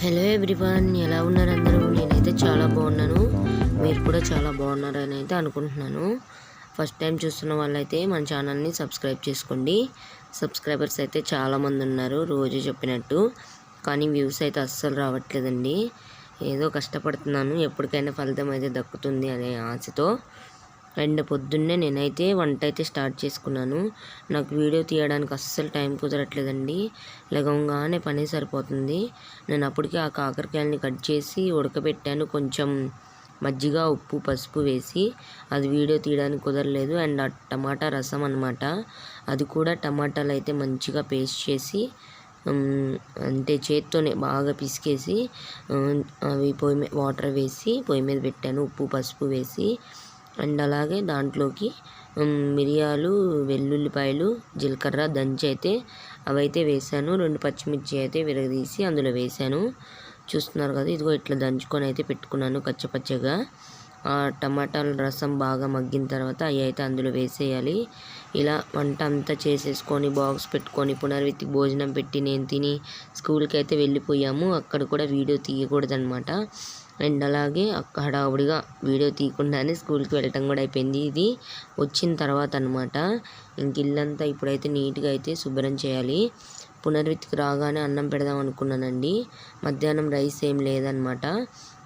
Hello everyone, ఎలా ఉన్నారు అందరూ? నేనైతే చాలా బాగున్నాను. మీరు కూడా చాలా బాగున్నారని అయితే అనుకుంటున్నాను. ఫస్ట్ టైం చూస్తున్న వాళ్ళైతే మన ఛానల్ని సబ్స్క్రైబ్ చేసుకోండి. సబ్స్క్రైబర్స్ అయితే చాలామంది ఉన్నారు రోజు చెప్పినట్టు, కానీ వ్యూస్ అయితే అస్సలు రావట్లేదండి. ఏదో కష్టపడుతున్నాను, ఎప్పటికైనా ఫలితం అయితే దక్కుతుంది అనే ఆశతో. అండ్ పొద్దున్నే నేనైతే వంట అయితే స్టార్ట్ చేసుకున్నాను. నాకు వీడియో తీయడానికి అస్సలు టైం కుదరట్లేదండి. లగంగానే పని సరిపోతుంది. నేను అప్పటికే ఆ కాకరకాయలని కట్ చేసి ఉడకబెట్టాను, కొంచెం మజ్జిగ, ఉప్పు, పసుపు వేసి. అది వీడియో తీయడానికి కుదరలేదు. అండ్ ఆ టమాటా రసం అన్నమాట, అది కూడా టమాటాలు అయితే మంచిగా పేస్ట్ చేసి అంటే చేత్తోనే బాగా పిసికేసి అవి పొయ్యి మీద వాటర్ వేసి పొయ్యి మీద పెట్టాను, ఉప్పు పసుపు వేసి. అండ్ అలాగే దాంట్లోకి మిరియాలు, వెల్లుల్లిపాయలు, జీలకర్ర దంచి అయితే అవైతే వేసాను. 2 పచ్చిమిర్చి అయితే విరగదీసి అందులో వేసాను. చూస్తున్నారు కదా, ఇదిగో ఇట్లా దంచుకొని అయితే పెట్టుకున్నాను కచ్చపచ్చగా. ఆ టమాటాల రసం బాగా మగ్గిన తర్వాత అవి అయితే అందులో వేసేయాలి. ఇలా వంట అంతా చేసేసుకొని బాక్స్ పెట్టుకొని పునర్విత్తికి భోజనం పెట్టి నేను తిని స్కూల్కి అయితే వెళ్ళిపోయాము. అక్కడ కూడా వీడియో తీయకూడదనమాట. అండ్ అలాగే హడావుడిగా వీడియో తీయకుండానే స్కూల్కి వెళ్ళటం కూడా అయిపోయింది. ఇది వచ్చిన తర్వాత అనమాట. ఇంక ఇల్లంతా ఇప్పుడైతే నీట్గా అయితే శుభ్రం చేయాలి. పునర్విత్తికి రాగానే అన్నం పెడదాం అనుకున్నానండి. మధ్యాహ్నం రైస్ ఏం లేదనమాట.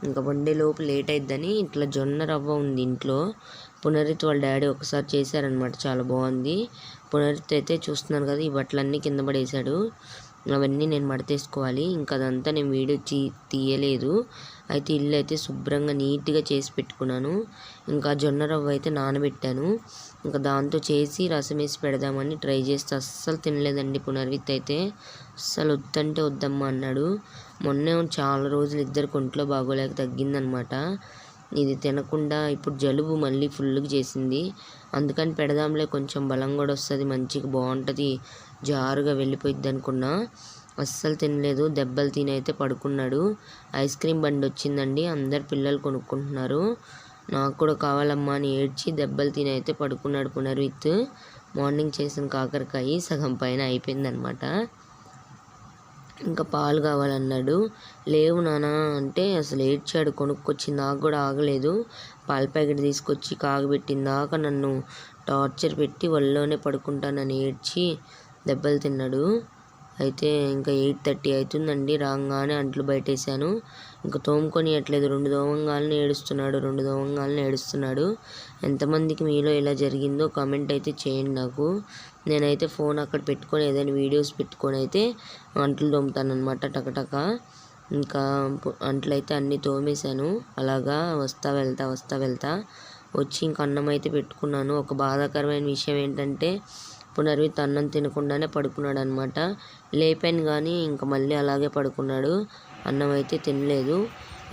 ఇంకా వండేలోపు లేట్ అయిద్దని ఇట్లా జొన్న రవ్వ ఉంది ఇంట్లో. పునర్విత్ వాళ్ళ డాడీ ఒకసారి చేశారనమాట, చాలా బాగుంది. పునర్విత్ అయితే చూస్తున్నారు కదా, ఈ బట్టలన్నీ కింద పడేశాడు. అవన్నీ నేను మడతేసుకోవాలి. ఇంకా అదంతా నేను వీడియో తీయలేదు. అయితే ఇల్లు అయితే శుభ్రంగా నీట్గా చేసి పెట్టుకున్నాను. ఇంకా జొన్న రవ్వ అయితే నానబెట్టాను. ఇంకా దాంతో చేసి రసం వేసి పెడదామని ట్రై చేస్తే అస్సలు తినలేదండి పునర్విత్ అయితే. అస్సలు వద్దంటే వద్దమ్మా అన్నాడు. మొన్నే చాలా రోజులు ఇద్దరు ఒంట్లో బాగోలేక తగ్గిందనమాట. ఇది తినకుండా ఇప్పుడు జలుబు మళ్ళీ ఫుల్గా చేసింది. అందుకని పెడదాంలే, కొంచెం బలం కూడా వస్తుంది, మంచిగా బాగుంటుంది, జారుగా వెళ్ళిపోయిద్ది అనుకున్నా. అస్సలు తినలేదు, దెబ్బలు తినైతే పడుకున్నాడు. ఐస్ క్రీమ్ బండి వచ్చిందండి, అందరు పిల్లలు కొనుక్కుంటున్నారు. నాకు కూడా కావాలమ్మా అని ఏడ్చి దెబ్బలు తినైతే పడుకున్నాడు పునర్విత్. మార్నింగ్ చేసిన కాకరకాయ సగం పైన అయిపోయిందనమాట. ఇంకా పాలు కావాలన్నాడు. లేవు నాన్న అంటే అసలు ఏడ్చాడు. కొనుక్కొచ్చి నాకు కూడా ఆగలేదు. పాల ప్యాకెట్ తీసుకొచ్చి కాగబెట్టిందాక నన్ను టార్చర్ పెట్టి ఒళ్ళోనే పడుకుంటానని ఏడ్చి దెబ్బలు తిన్నాడు. అయితే ఇంకా 8:30 అవుతుందండి. రాగానే అంట్లు బయటేసాను. ఇంకా తోముకొనియట్లేదు. 2 దోమంగాలను ఏడుస్తున్నాడు. ఎంతమందికి మీలో ఇలా జరిగిందో కామెంట్ అయితే చేయండి నాకు. నేనైతే ఫోన్ అక్కడ పెట్టుకొని ఏదైనా వీడియోస్ పెట్టుకొని అయితే అంట్లు తోముతానమాట టకటక. ఇంకా అంట్లు అయితే అన్నీ తోమేశాను. అలాగా వస్తా వెళ్తా వచ్చి ఇంక అన్నం అయితే పెట్టుకున్నాను. ఒక బాధాకరమైన విషయం ఏంటంటే పునర్విత్ అన్నం తినకుండానే పడుకున్నాడు అనమాట. లేపాను కానీ ఇంకా మళ్ళీ అలాగే పడుకున్నాడు, అన్నం అయితే తినలేదు.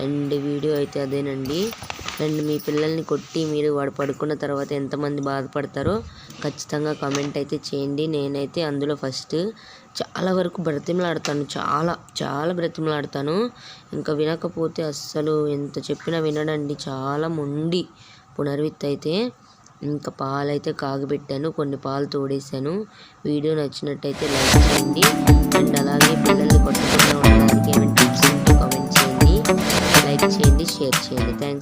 అండ్ వీడియో అయితే అదేనండి. అండ్ మీ పిల్లల్ని కొట్టి మీరు వాడు పడుకున్న తర్వాత ఎంతమంది బాధపడతారో ఖచ్చితంగా కామెంట్ అయితే చేయండి. నేనైతే అందులో ఫస్ట్ చాలా వరకు బ్రతిమలాడతాను, చాలా బ్రతిమలాడతాను. ఇంకా వినకపోతే అస్సలు ఎంత చెప్పినా వినడండి, చాలా మొండి పునర్విత్ అయితే. ఇంకా పాలైతే కాగబెట్టాను, కొన్ని పాలు తోడేసాను. వీడియో నచ్చినట్టయితే లైక్ చేయండి. అండ్ అలాగే పిల్లల్ని కొట్టకుండా ఉండడానికి ఏమైనా టిప్స్ ఉంటే కామెంట్ చేయండి, లైక్ చేయండి, షేర్ చేయండి. థ్యాంక్స్.